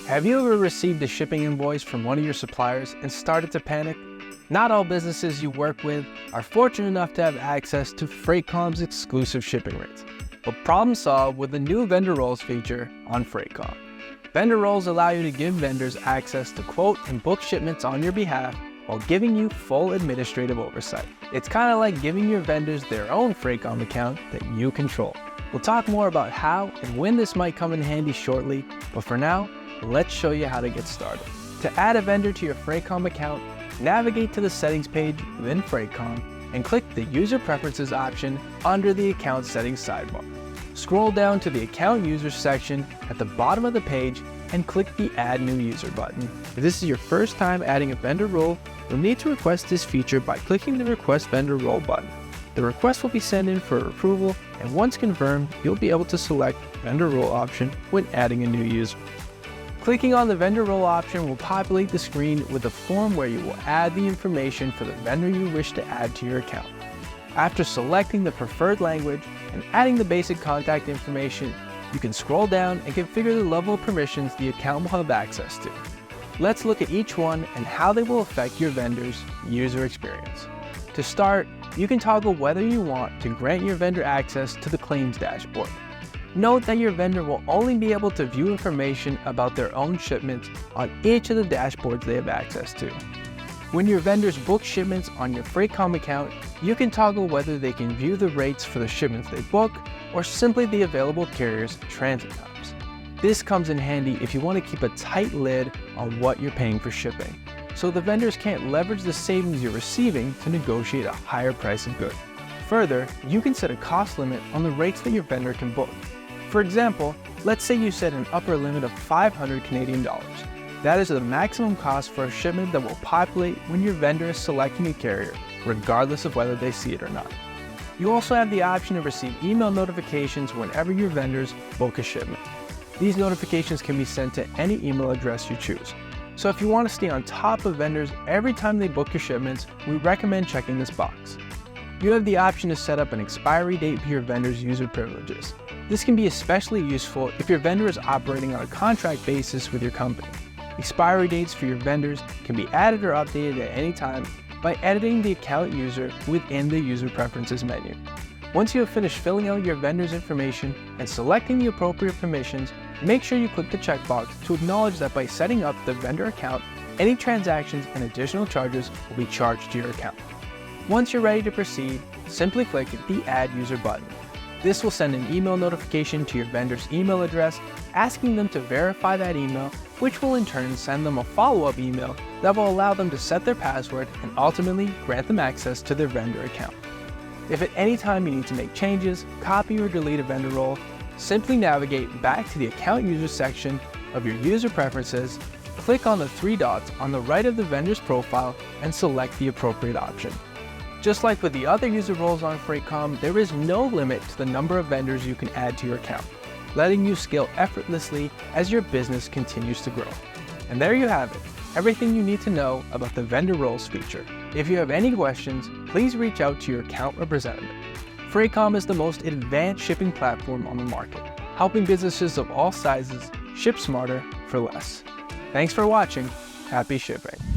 Have you ever received a shipping invoice from one of your suppliers and started to panic? Not all businesses you work with are fortunate enough to have access to Freightcom's exclusive shipping rates. But problem solved with the new vendor roles feature on Freightcom. Vendor roles allow you to give vendors access to quote and book shipments on your behalf while giving you full administrative oversight. It's kind of like giving your vendors their own Freightcom account that you control. We'll talk more about how and when this might come in handy shortly, but for now, let's show you how to get started. To add a vendor to your Freightcom account, navigate to the settings page within Freightcom and click the User Preferences option under the Account Settings sidebar. Scroll down to the Account Users section at the bottom of the page and click the Add New User button. If this is your first time adding a vendor role, you'll need to request this feature by clicking the Request Vendor Role button. The request will be sent in for approval, and once confirmed, you'll be able to select Vendor Role option when adding a new user. Clicking on the vendor role option will populate the screen with a form where you will add the information for the vendor you wish to add to your account. After selecting the preferred language and adding the basic contact information, you can scroll down and configure the level of permissions the account will have access to. Let's look at each one and how they will affect your vendor's user experience. To start, you can toggle whether you want to grant your vendor access to the claims dashboard. Note that your vendor will only be able to view information about their own shipments on each of the dashboards they have access to. When your vendors book shipments on your Freightcom account, you can toggle whether they can view the rates for the shipments they book or simply the available carrier's transit times. This comes in handy if you want to keep a tight lid on what you're paying for shipping, so the vendors can't leverage the savings you're receiving to negotiate a higher price of goods. Further, you can set a cost limit on the rates that your vendor can book. For example, let's say you set an upper limit of 500 Canadian dollars. That is the maximum cost for a shipment that will populate when your vendor is selecting a carrier, regardless of whether they see it or not. You also have the option to receive email notifications whenever your vendors book a shipment. These notifications can be sent to any email address you choose. So if you want to stay on top of vendors every time they book your shipments, we recommend checking this box. You have the option to set up an expiry date for your vendor's user privileges. This can be especially useful if your vendor is operating on a contract basis with your company. Expiry dates for your vendors can be added or updated at any time by editing the account user within the User Preferences menu. Once you have finished filling out your vendor's information and selecting the appropriate permissions, make sure you click the checkbox to acknowledge that by setting up the vendor account, any transactions and additional charges will be charged to your account. Once you're ready to proceed, simply click the Add User button. This will send an email notification to your vendor's email address, asking them to verify that email, which will in turn send them a follow-up email that will allow them to set their password and ultimately grant them access to their vendor account. If at any time you need to make changes, copy or delete a vendor role, simply navigate back to the Account Users section of your User Preferences, click on the three dots on the right of the vendor's profile, and select the appropriate option. Just like with the other user roles on Freightcom, there is no limit to the number of vendors you can add to your account, letting you scale effortlessly as your business continues to grow. And there you have it, everything you need to know about the vendor roles feature. If you have any questions, please reach out to your account representative. Freightcom is the most advanced shipping platform on the market, helping businesses of all sizes ship smarter for less. Thanks for watching. Happy shipping.